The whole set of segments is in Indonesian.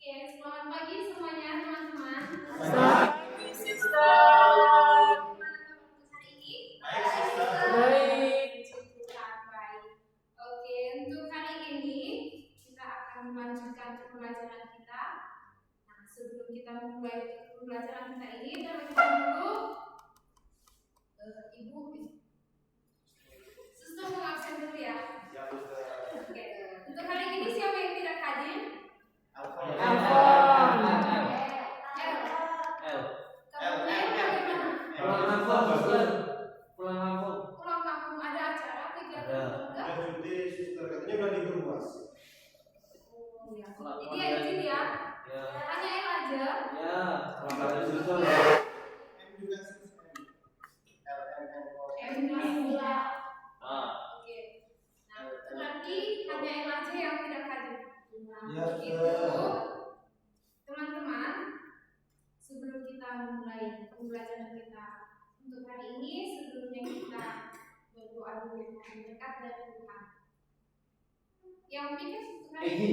Oke, selamat pagi semuanya teman-teman. Selamat pagi, Sister. Hari ini? Baik. Baik. Oke, untuk hari ini kita akan melanjutkan pembelajaran kita. Nah, sebelum kita memulai pembelajaran kita ini, terlebih dahulu Ibu Suster mau absen dulu ya. Oke, untuk hari ini siapa yang tidak hadir? Pulang kampung ada acara kegiatan keluarga? Katanya udah libur puas. Oh ya. Jadi ya izin ya. Hanya El aja. M juga. Oke. Nah, berarti hanya El aja yang tidak hadir. Nah, itu teman-teman, sebelum kita memulai pembelajaran kita untuk hari ini, sebelumnya kita berdoa dulu mendekat dari Tuhan. Yang pikir untuk hari ini?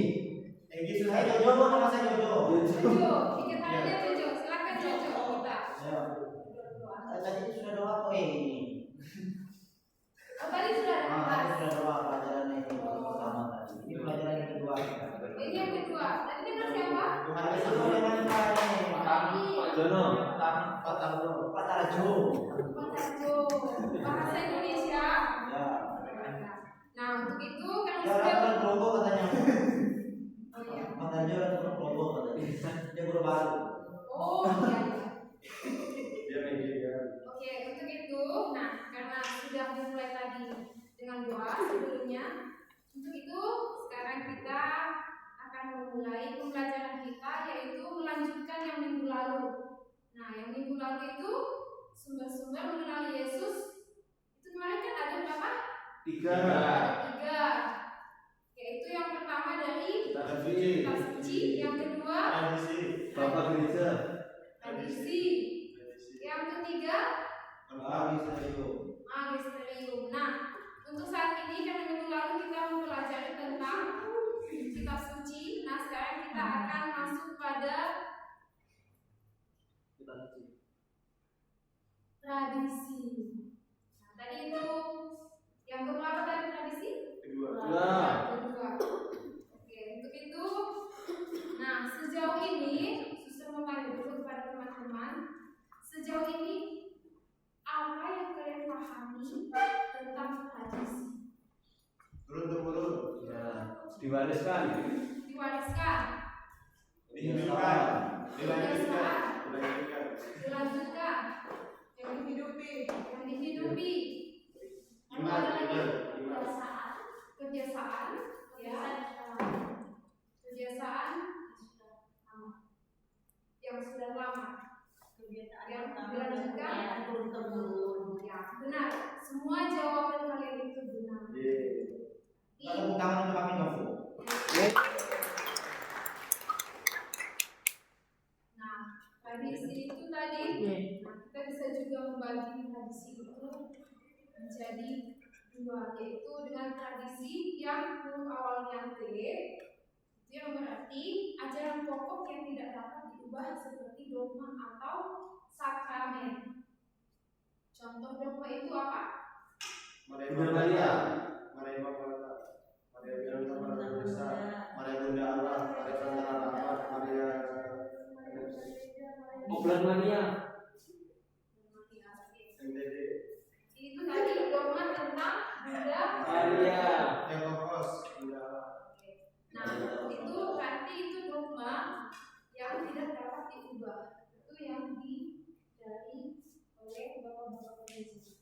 Saya Jojo, nama saya Jojo. Jojo, pikir harinya Jojo, silakan Jojo kita. Berdoa. Tadi sudah doa kok ini. Oh, tadi sudah ada kelas. Sudah doa pelajaran yang pertama tadi. Ini pelajaran yang kedua. Ini yang kedua. Tadi dengan siapa? Ada sama dengan Pak Jono. Pak Tarjo. Patarjo, bahasa Indonesia. Ya. Nah, untuk itu karena Ya sudah orang kelompok katanya. Oh iya. Pak Tarjo orang kelompok katanya. Dia guru baru. Oh iya. Dia media. Oke, untuk itu, nah karena sudah dimulai tadi dengan doa sebelumnya, untuk itu sekarang kita akan memulai pembelajaran kita, yaitu melanjutkan yang minggu lalu. Nah, yang minggu lalu itu sumber-sumber mengenal Yesus. Itu kemarin kan ada berapa? 3. Tiga. Yaitu yang pertama dari kitab suci, yang kedua tradisi, yang ketiga magisterium. Nah, untuk saat ini karena minggu lalu kita mempelajari tentang kitab suci. Nah, sekarang kita akan masuk pada tradisi. Nah, tadi itu yang berapa tadi tradisi? Kedua. Oke, untuk itu, nah sejauh ini, Suster mau tanya dulu kepada teman-teman, sejauh ini apa yang kalian pahami tentang tradisi? Turun. Diwariskan. Dilanjutkan, yang dihidupi. Lalu ada lagi kebiasaan, ya, kebiasaan yang sudah lama. Yang dilanjutkan, ya benar. Semua jawaban kalian itu benar. Tepuk tangan untuk kami dong. Nah, tradisi itu tadi, nah, kita bisa juga membagi tradisi itu menjadi dua, yaitu dengan tradisi yang huruf awalnya T, itu yang berarti ajaran pokok yang tidak dapat diubah seperti dogma atau sakramen. Contoh dogma itu apa? Maria Bunda Allah, Maria Bunda Allah, Maria Oblan Maria. MTD. Itu tadi dogma tentang Bunda Maria. Teokos, Bunda Allah. Nah, itu berarti itu dogma yang tidak dapat diubah. Itu yang dari oleh bapak-bapak gereja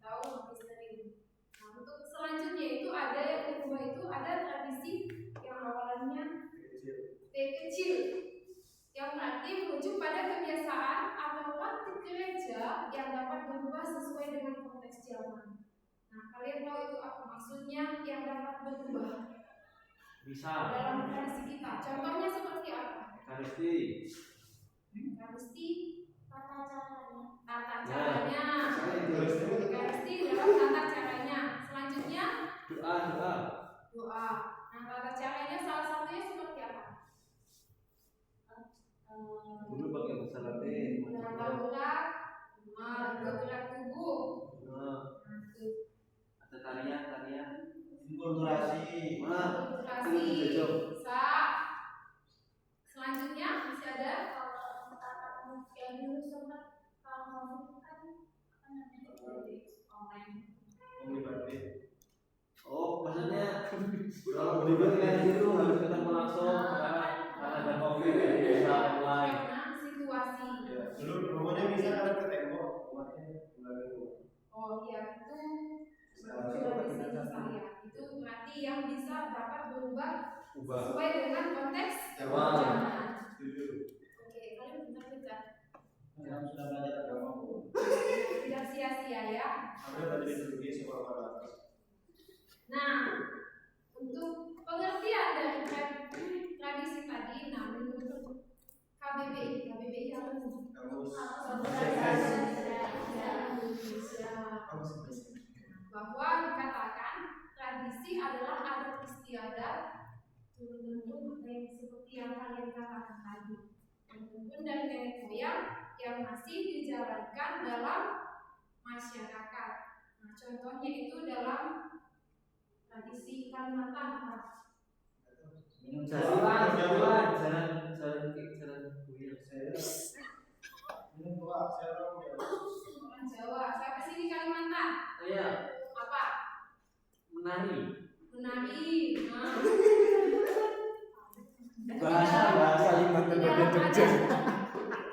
atau magisterium. Nah, untuk selanjutnya itu ada yang kedua itu ada tradisi yang awalnya T kecil, yang berarti merujuk pada kebiasaan atau praktik gereja yang dapat berubah sesuai dengan konteks zaman. Nah, kalian tahu itu apa maksudnya yang dapat berubah? Bisa. Dalam tradisi kita, contohnya seperti apa? Ekaristi. Tata caranya. Ekaristi dalam tata caranya. Selanjutnya Doa. doa. Nah, tata caranya salah satunya seperti apa? tata gerak, gerak tubuh. Ada tarian. Kulturasi. Konsentrasi. Bisa. Selanjutnya masih ada yang dulu sempat kalau mau kan online. Oh, maksudnya kalau berlibat kayak gitu harus ketemu langsung karena ada COVID jadi bisa online. Karena situasi. Dulu rumahnya bisa kan ke tembok, rumahnya Oh iya, itu saya. Itu berarti yang bisa dapat berubah sesuai dengan konteks zaman. Oke, kalian pintar-pintar. sudah belajar agama. Tidak sia-sia ya. Ada tadi di sekolah. Nah, untuk pengertian dari tradisi tadi, nah menurut KBBI apa tuh? Bahwa dikatakan tradisi adalah adat istiadat turun-temurun seperti yang kalian katakan tadi, turun dari nenek moyang yang masih dijalankan dalam masyarakat. Nah, contohnya itu dalam tradisi Kalimantan apa? Jalan buyar. Orang Jawa. Siapa sih di Kalimantan? Iya, Apa? menari. Nah. Bahasa Kalimantan bagian Jogja.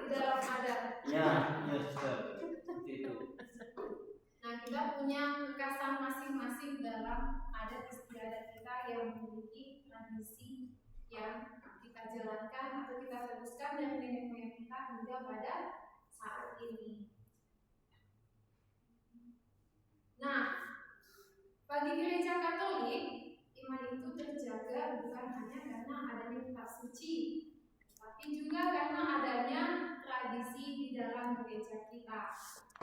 Di dalam adat. Ya, sudah. Seperti itu. Nah, kita punya kekasan masing-masing dalam adat istiadat kita yang memiliki tradisi yang kita jalankan atau kita teruskan dari nenek moyang kita hingga pada saat ini. Nah, bagi gereja Katolik, iman itu terjaga bukan hanya karena adanya kitab suci, tapi juga karena adanya tradisi di dalam gereja kita,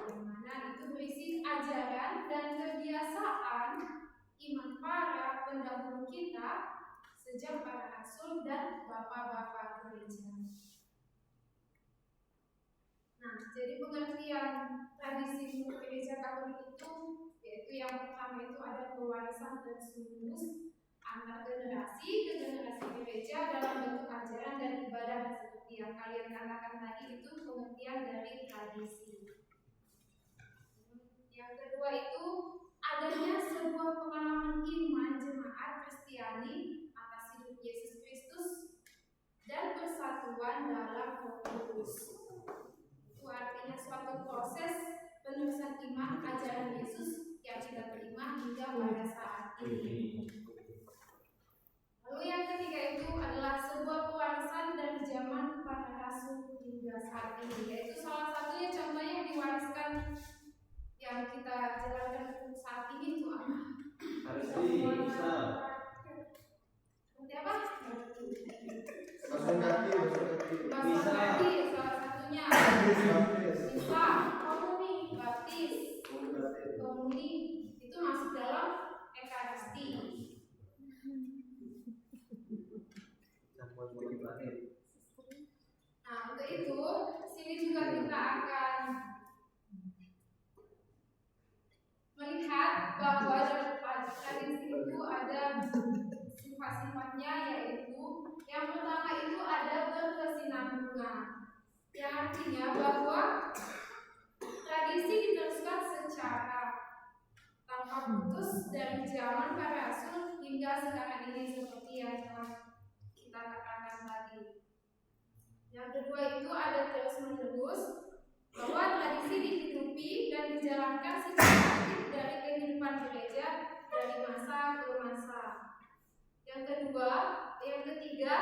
yang mana itu berisi ajaran dan kebiasaan iman para pendahulu kita sejak para rasul dan bapak-bapak gereja. Nah, jadi pengertian tradisi gereja Katolik itu yaitu yang pertama itu ada pewarisan terus-menerus antar generasi ke generasi gereja dalam bentuk ajaran dan ibadah seperti yang kalian katakan tadi, itu pengertian dari tradisi. Yang kedua itu adanya sebuah pengalaman iman jemaat Kristiani atas hidup Yesus Kristus dan persatuan dalam Roh Kudus. Itu artinya suatu proses penerusan iman ajaran Yesus yang kita terima hingga pada saat ini. Lalu yang ketiga itu adalah sebuah pewarisan dari zaman para rasul hingga saat ini, yaitu salah satunya contohnya yang diwariskan yang kita jalankan saat ini itu apa? Bisa. Seperti apa? Pasang kaki. Pasang kaki salah satunya. Bisa. Komuni itu masuk dalam ekaristi. Nah, untuk itu sini juga kita akan melihat bahwa dalam tradisi itu ada sifat-sifatnya, yaitu yang pertama itu ada berkesinambungan, yang artinya bahwa tradisi diteruskan secara tanpa putus dari zaman para rasul hingga sekarang ini seperti yang telah kita katakan tadi. Yang kedua itu ada terus menerus, bahwa tradisi dihidupi dan dijalankan secara aktif dari kehidupan gereja dari masa ke masa. Yang ketiga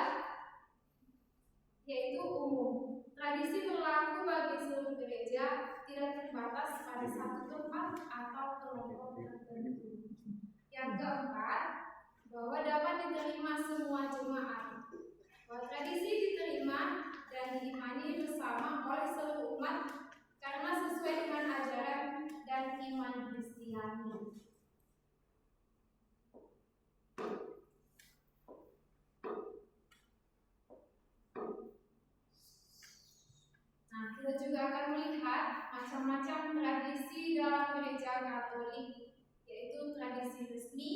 yaitu umum. Tradisi berlaku bagi seluruh gereja, tidak terbatas pada satu tempat atau kelompok tertentu. Yang keempat, bahwa dapat diterima semua jemaat. Bahwa tradisi diterima dan diimani bersama oleh seluruh umat karena sesuai dengan ajaran dan iman Kristiani. Nah, kita juga akan Katolik, yaitu tradisi resmi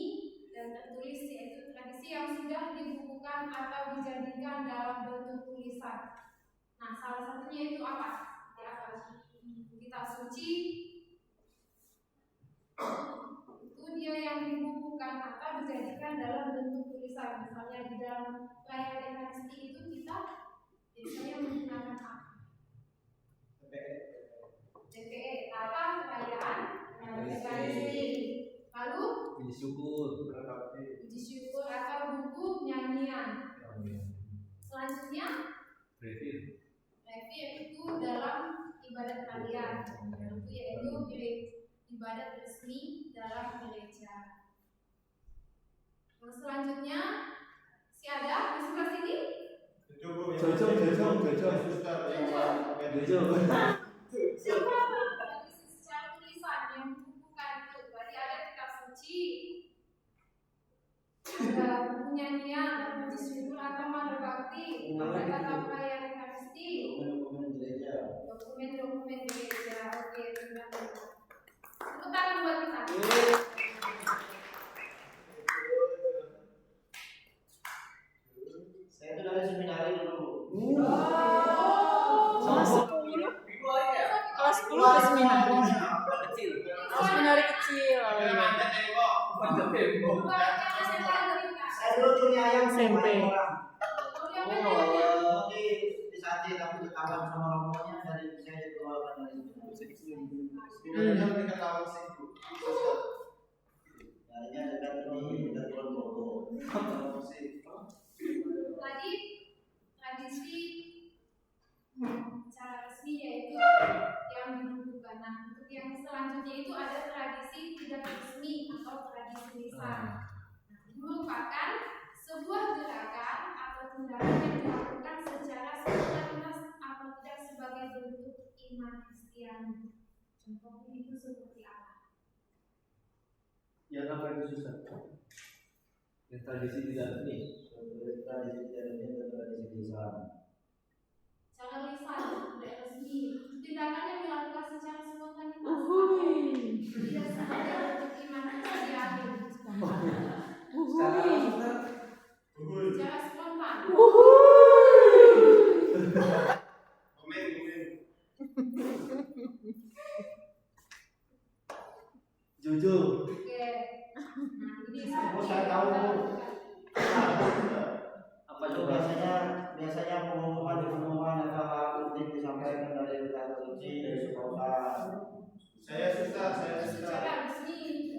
dan tertulis, yaitu tradisi yang sudah dibukukan atau dijadikan dalam bentuk tulisan. Nah, salah satunya itu apa? Kitab suci itu dia yang dibukukan atau dijadikan dalam bentuk tulisan. Misalnya di dalam perayaan Ekaristi itu kita biasanya menggunakan apa? DPE apa perayaan Ekaristi. Lalu puji syukur. puji syukur atau buku nyanyian. Selanjutnya Review. itu dalam ibadat harian, yaitu ibadat resmi dalam gereja. Yang selanjutnya ada di sebelah sini. Jojo. Tradisi secara tulisan yang dibukukan itu berarti ada kitab suci, ada buku nyanyian, puji syukur atau mantra bakti, ada tata perayaan Ekaristi, dokumen gereja. Oke, terima kasih. Tepuk tangan buat kita. Saya itu dari seminari dulu. Kelas 10 ke seminari. Kecil. Seminari kecil. Saya dulu curi ayam SMP. Di saat itu tapi ketahuan sama rombongan dari saya dikeluarkan dari seminari. Jadinya dekat ini dekat Kulon Progo. Tadi tradisi secara resmi yaitu yang dibukukan. Nah, untuk yang selanjutnya itu ada tradisi tidak resmi atau tradisi lisan. Merupakan sebuah gerakan atau tindakan yang dilakukan secara spontanitas atau tidak sebagai bentuk iman Kristiani. Contohnya itu seperti apa? Yang apa itu susah? Yang tradisi tidak resmi. Tradisi tidak resmi atau tradisi lisan. Cara lisan tidak resmi, tindakan yang dilakukan secara spontanitas tidak sebagai bentuk iman Kristiani. Secara spontan. Jojo. Oke. Nah, ini Saya tahu. Apa Itu coba? biasanya pengumuman atau penting disampaikan dari kata suci dari sekolah. Saya susah. secara resmi.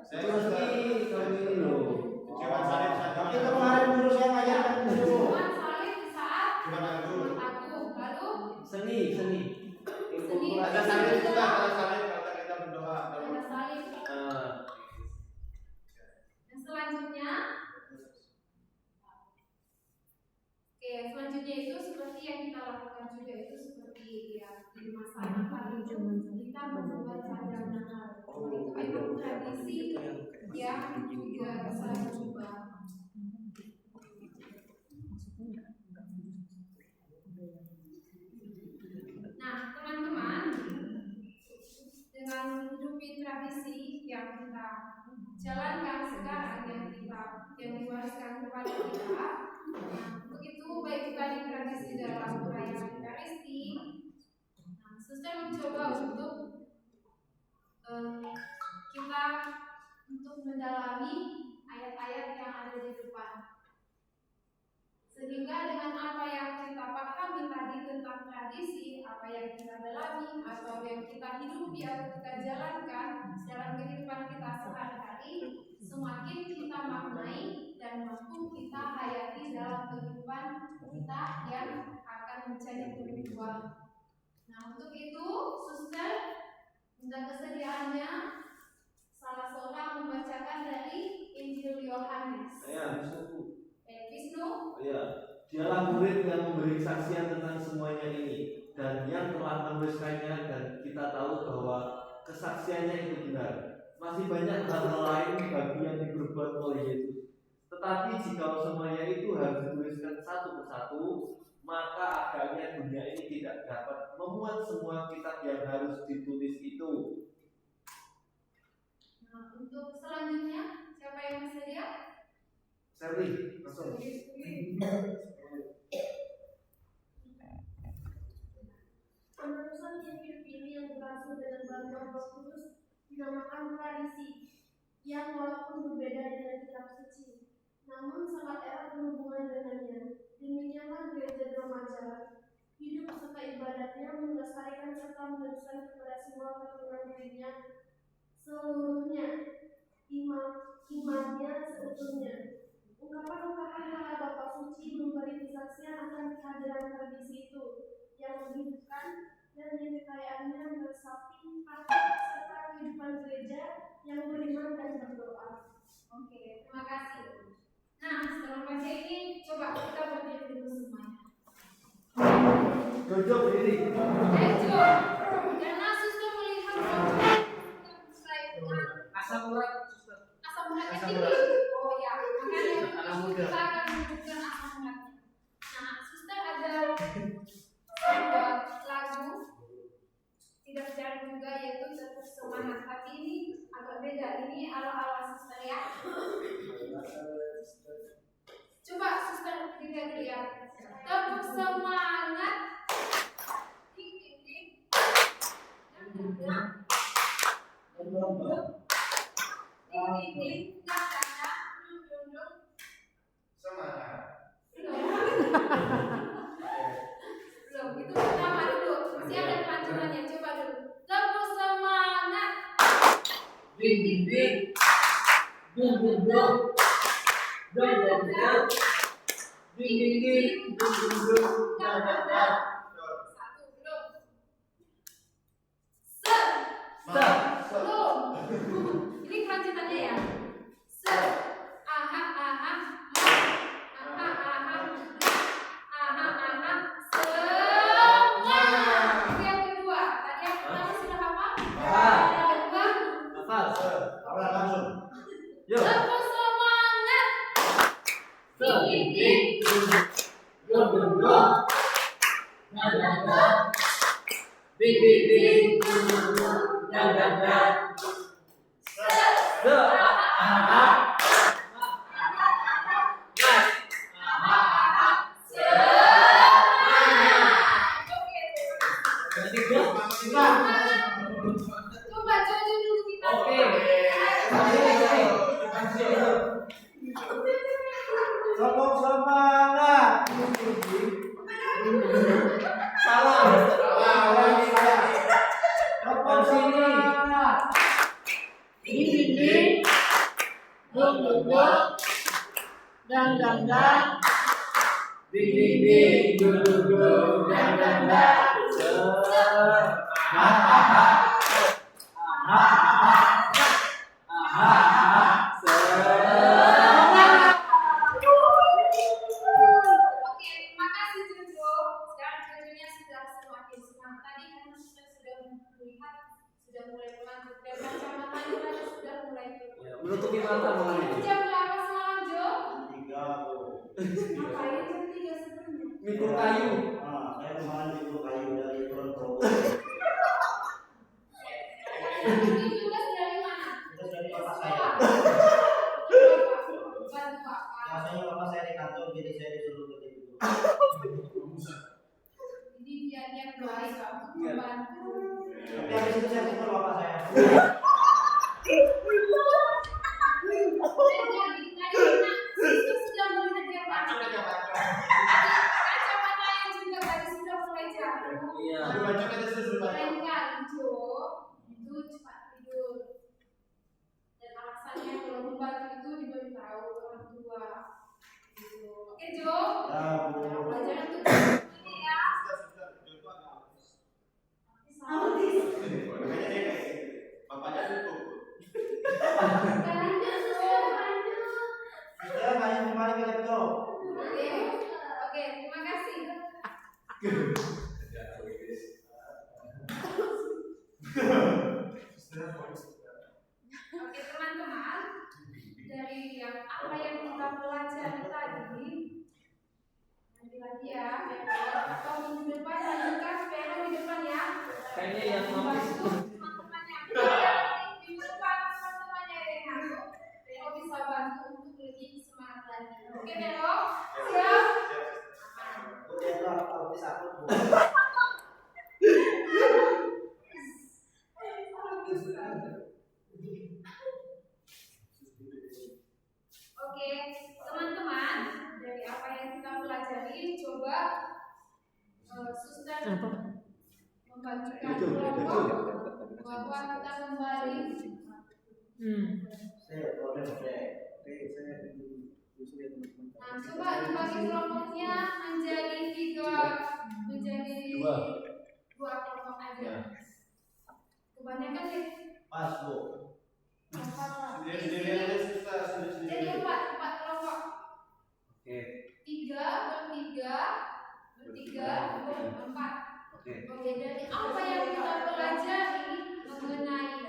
Saya Itu susah. resmi kalau ini loh. Cuman salib saja. Tapi kemarin guru saya ngajarkan dulu. Cuman salib di saat Cuman agung. agung. Lalu Seni. Ada salib juga, ada salib kata kita berdoa. ada salib. Yang selanjutnya, selanjutnya itu seperti yang kita lakukan juga itu seperti ya di masa Natal itu kita membuat sadar Natal. Itu memang tradisi yang juga bisa diubah. Nah, teman-teman, dengan hidupi tradisi yang kita jalankan sekarang yang diwariskan kepada kita. Nah, untuk itu baik kita di tradisi dalam perayaan Ekaristi. Nah, suster mencoba untuk kita untuk mendalami ayat-ayat yang ada di depan. Sehingga dengan apa yang kita pahami tadi tentang tradisi, apa yang kita dalami, atau yang kita hidupi atau kita jalankan dalam kehidupan kita sehari-hari, semakin kita maknai dan mampu kita hayati dalam kehidupan kita yang akan menjadi berubah. Nah, untuk itu, suster, minta kesediaannya salah seorang membacakan dari Injil Yohanes. Saya Wisnu. Wisnu. Ya, dialah murid yang memberi kesaksian tentang semuanya ini dan yang telah menuliskannya dan kita tahu bahwa kesaksiannya itu benar. Masih banyak hal-hal lain bagi yang diperbuat oleh Yesus. Tetapi jika semuanya itu harus dituliskan satu persatu, maka agaknya dunia ini tidak dapat memuat semua kitab yang harus ditulis itu. Untuk selanjutnya, siapa yang bersedia? Serli, langsung. Penerusan Injil ini yang berhasil dengan bantuan Roh Kudus dinamakan tradisi, yang walaupun berbeda dengan kitab suci, namun sangat erat berhubungan dengannya. Demikianlah gereja remaja, hidup serta ibadatnya melestarikan serta meneruskan kepada semua keturunan dirinya seluruhnya, imannya seutuhnya. Ungkapan-ungkapan para Bapa Suci memberi kesaksian akan kehadiran tradisi itu yang menghidupkan dan yang kekayaannya meresapi hati serta kehidupan gereja yang beriman dan berdoa. Oke, terima kasih. Nah, setelah baca ini, coba kita berdiri dulu semuanya. Jojo berdiri. Jo, karena suster melihat Jojo saya dengan Asam urat, suster. asam uratnya Asam tinggi. urat. Oh ya, makanya Anak muda. kita akan menunjukkan asam uratnya. Nah, suster ada sebuah lagu tidak jarang juga yaitu Tetap Semangat, tapi ini agak beda. Ini ala-ala suster ya. Coba suster dilihat. Tetap semangat. Ding ding ding. Dang dang dang. Ding ding ding. Dang dang dang. Dung dung dung. Semangat. Belum, itu pertama dulu. Masih ada kelanjutannya. Coba dulu. Tetap semangat. Ding ding ding. Dung dung dung. Dung dung dung. Ding ding ding. Dung dung dung. Dang dang dang. Satu belum. Se. Belum. Ini kelanjutannya ya. Se. Aha aha. Ma. Aha aha. Aha aha. Semua. Itu yang kedua. Tadi yang pertama sudah hafal? Hafal. Yang kedua. Hafal. Aura langsung. Yuk. Tetap semangat. Ding ding ding. Dung dung dung. Dang dang dang. Ding ding ding. Dung dung dung. Dang dang dang. Se. Coba Jojo dulu kita. Oke. Sini. Tepuk semangat. Salah. Tepuk semangat. Ding ding ding. Dung dung dung. Dang dang dang. Ding ding ding. Dung dung dung. Dang dang dang. Oke, terima kasih Jojo. Sekarang Jojonya sudah semakin semangat. Tadi karena sudah melihat, sudah mulai melanjut dan kacamatanya tadi sudah mulai Menutupi mata mulai. Jam berapa semalam Jo? 3. Ngapain jam 3 sebenarnya? Mikul kayu. Saya kemarin itu kayu dari Kulon Progo. Ini tugas dari mana? Itu dari bapak saya. Bantu Bapak. Biasanya bapak saya di kantor, jadi saya disuruh kerja gitu. Jadi biar dia baik untuk membantu. Tapi habis itu saya pukul bapak saya. Sister sudah melihat dia pakai kacamatanya juga tadi sudah mulai jatuh. Iya. Lain kali Jo, itu cepat tidur. Dan alasannya kalau membantu itu diberitahu orang tua. Gitu. Oke Jo, Ya, Bu. pelajaran untuk ini ya. Bapaknya tutup. Lanjut Jo, lanjut. Saya hanya kembali ke laptop. Oke, terima kasih. Oke teman-teman, dari apa yang kita pelajari tadi, nanti lagi ya, atau minggu depan lanjutkan Vero di depan ya. Kayaknya yang notis. Teman-temannya, minggu depan teman-temannya Elena. disaput Bu. Oke, teman-teman, dari apa yang kita pelajari, coba suster membagikan kelompok bahwa kita kembali. Saya boleh saya. Nah, coba dibagi kelompoknya menjadi dua kelompok aja. Kebanyakan deh. Pas Bu. Sendiri-sendiri aja susah, sendiri-sendiri. Jadi empat kelompok. Oke. Bertiga, berempat. Oke. Oke, dari apa yang kita pelajari mengenai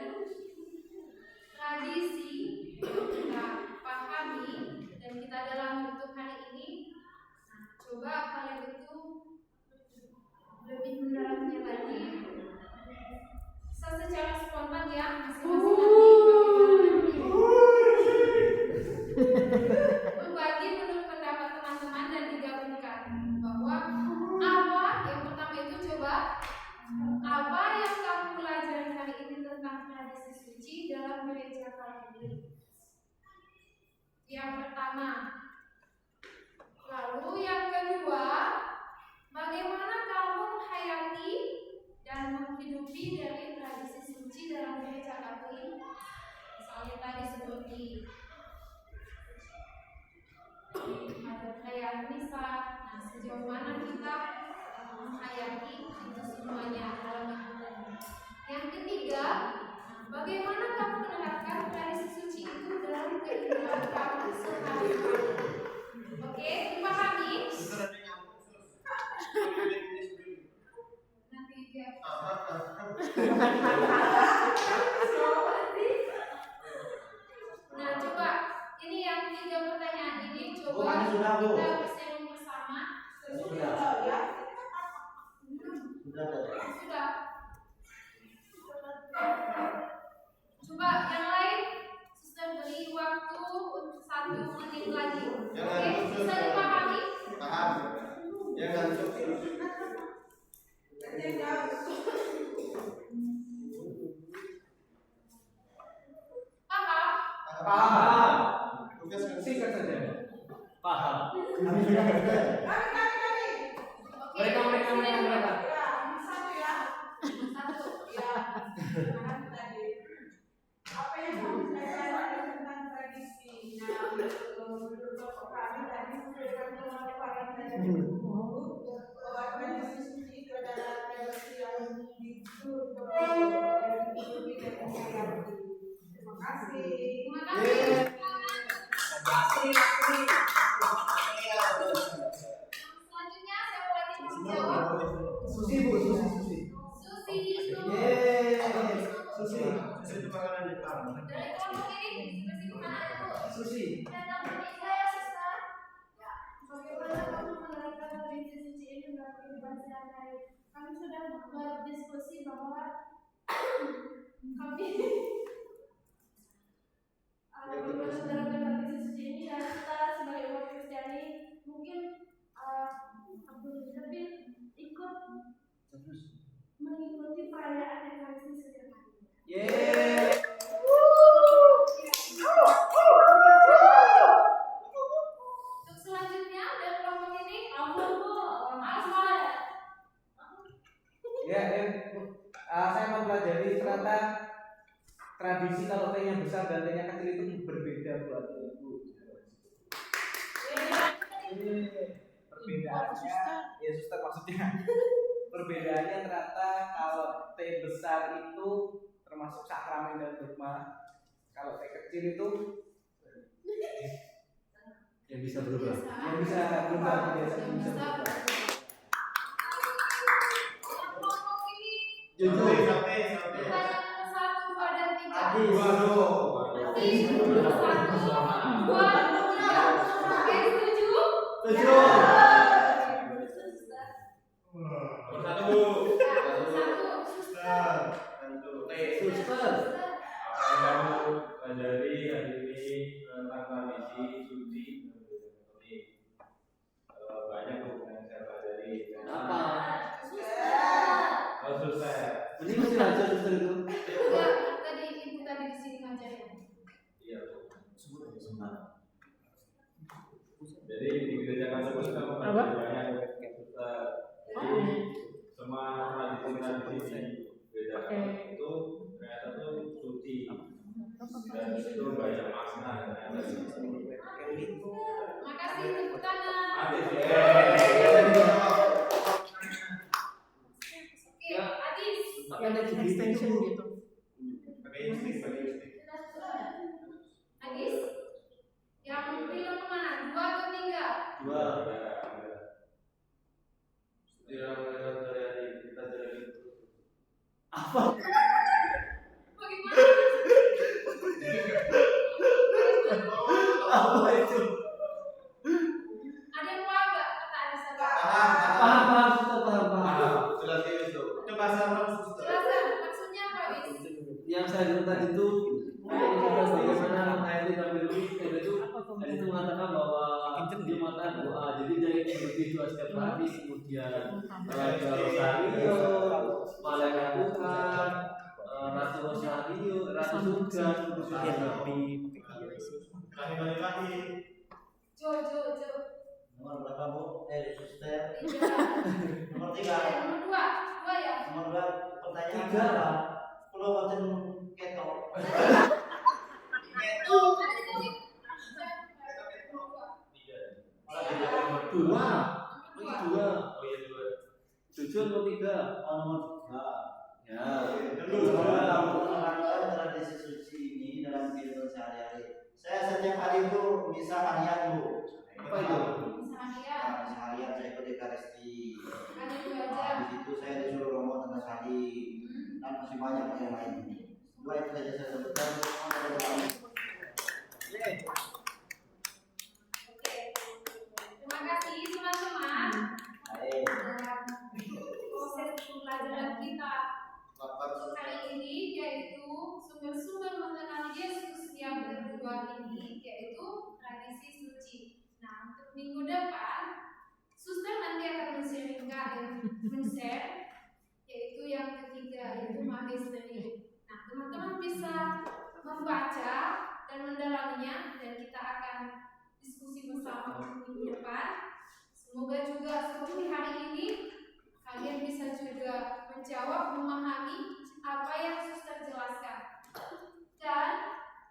tradisi kita pahami dan kita dalam hidup hari ini. Nah, coba kalian itu lebih mendalamnya lagi. Secara spontan ya, masing-masing nanti berbagi menurut pendapat teman-teman dan digabungkan bahwa apa yang pertama itu coba apa yang kamu pelajari hari ini tentang tradisi suci dalam gereja kalian ini. Yang pertama. Lalu yang kedua, bagaimana kamu menghayati dan menghidupi dari tradisi suci dalam gereja Katolik? Misalnya tadi seperti ada perayaan misa. Nah, sejauh mana kita menghayati itu semuanya dalam hidup. Yang ketiga, bagaimana kamu menerapkan tradisi suci itu dalam kehidupan kamu sehari-hari? Oke, dipahami? Nanti dia. Nah, coba ini yang 3 pertanyaan ini coba Bukan sudah, Bu. kita bersama bersama. Sudah. Sudah. Coba yang lain, suster beri waktu untuk 1 menit lagi. Oke, bisa dipahami? Paham. Ya ngantuk. Paham? Paham. Tugas singkat saja. Paham. Kami sudah betul. Oke, Mereka. Satu. Ya. Apa yang kamu pelajari tentang tradisi? Nah, menurut Bapak kami tadi memberikan pemaparan dari buku bahwa tradisi suci itu adalah tradisi yang betul dan dihidupi dan dihayati. Terima kasih. Terima kasih. Selanjutnya siapa lagi yang mau jawab? Susi Bu, Susi. Susi itu. Susi. Itu makanan Jepang. Dari kelompok ini, Susi kemana Bu? Susi. Datang ke saya, suster. Ya, bagaimana kamu menerapkan tradisi suci ini dalam kehidupan sehari-hari? Kami sudah berdiskusi bahwa kami menerapkan tradisi suci ini dan kita sebagai umat Kristiani mungkin lebih ikut mengikuti perayaan Ekaristi sederhana. Yeay. Untuk selanjutnya dari kelompok ini, Alfon. Ya, saya mempelajari ternyata tradisi kalau T-nya besar dan T-nya kecil itu berbeda buat ibu. Perbedaannya, ya suster maksudnya. Perbedaannya ternyata kalau T besar itu termasuk sakramen dan dogma. Kalau T kecil itu Yang bisa berubah. yang bisa berubah, biasanya bisa berubah. Kelompok ini Jujur. pertanyaan nomor 1, 2, dan 3. Waduh. Nanti 1, 2, 3. Oke, setuju? Setuju. Satu, suster. Suster. Kamu pelajari hari ini tentang tradisi suci. Banyak buku yang saya pelajari. Apa? Diikutin aja suster itu. Enggak, tadi ibu tadi di sini ngajarin. Iya. Sebut aja sebentar. Jadi di gereja Katolik kita Apa? banyak suster. Jadi semua tradisi di gereja Katolik itu ternyata tuh suci dan itu banyak makna ternyata. Makasih tepuk tangan. Adis Oke, Adis. Yang ada extension gitu. Adis. Yang film kemana? 2 atau 3? Dua. Yang hari kita jalani. Apa? Bagaimana? Apa itu? Ada yang paham nggak kata Adis apa? Paham, suster paham. Jelasan, maksudnya apa, Adis? Yang saya dengar tadi itu bagaimana ayat di dalam itu mengatakan bahwa Jumatan doa, jadi dari berdoa setiap hari, kemudian Raja Rosario, Malaikat Tuhan, Ratu Rosario, Ratu Surga, Kami balik lagi. Jo. Nomor berapa bu? Suster. 3. Nomor 3. Nomor 2 ya? Nomor 2 pertanyaan 3. apa? Pulau konten keto. dua. Oh iya dua. Jujur atau 3? Oh, nomor 3. Ya. Untuk menerapkan tradisi suci ini dalam kehidupan sehari-hari. Saya setiap hari itu bisa harian bu. Apa itu? Seharian. Nah, seharian saya ikut Ekaristi. Hanya 2 Nah, jam. di situ saya disuruh romo tengah hari dan masih banyak yang lain. Dua itu saja saya sebutkan. Oke. Terima kasih teman-teman. Baik. Dalam proses pembelajaran kita kali ini, yaitu sumber-sumber mengenal Yesus yang kedua ini, yaitu tradisi suci. Nah, untuk minggu depan, suster nanti akan men-share, yaitu yang ketiga, yaitu magisteri. Nah, teman-teman bisa membaca dan mendalaminya, dan kita akan diskusi bersama minggu depan. Semoga juga seperti hari ini kalian bisa juga menjawab, memahami apa yang suster jelaskan. Dan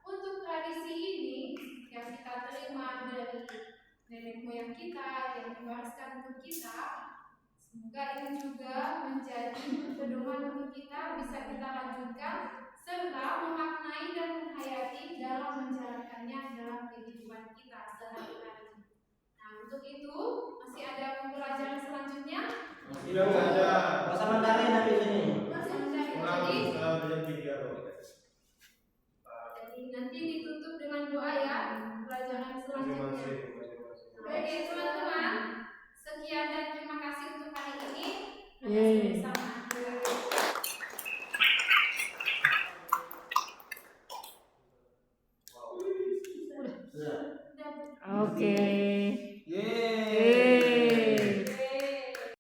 untuk tradisi ini yang kita terima dari nenek moyang kita, yang diwariskan untuk kita, semoga ini juga menjadi pedoman untuk kita, bisa kita lanjutkan serta memaknai dan menghayati dalam menjalankannya dalam kehidupan kita sehari-hari. Nah, untuk itu masih ada pembelajaran selanjutnya. Tidak ada. Bahasa Mandarin habis ini. Masih ada. Kurang Jadi dalam jam 3.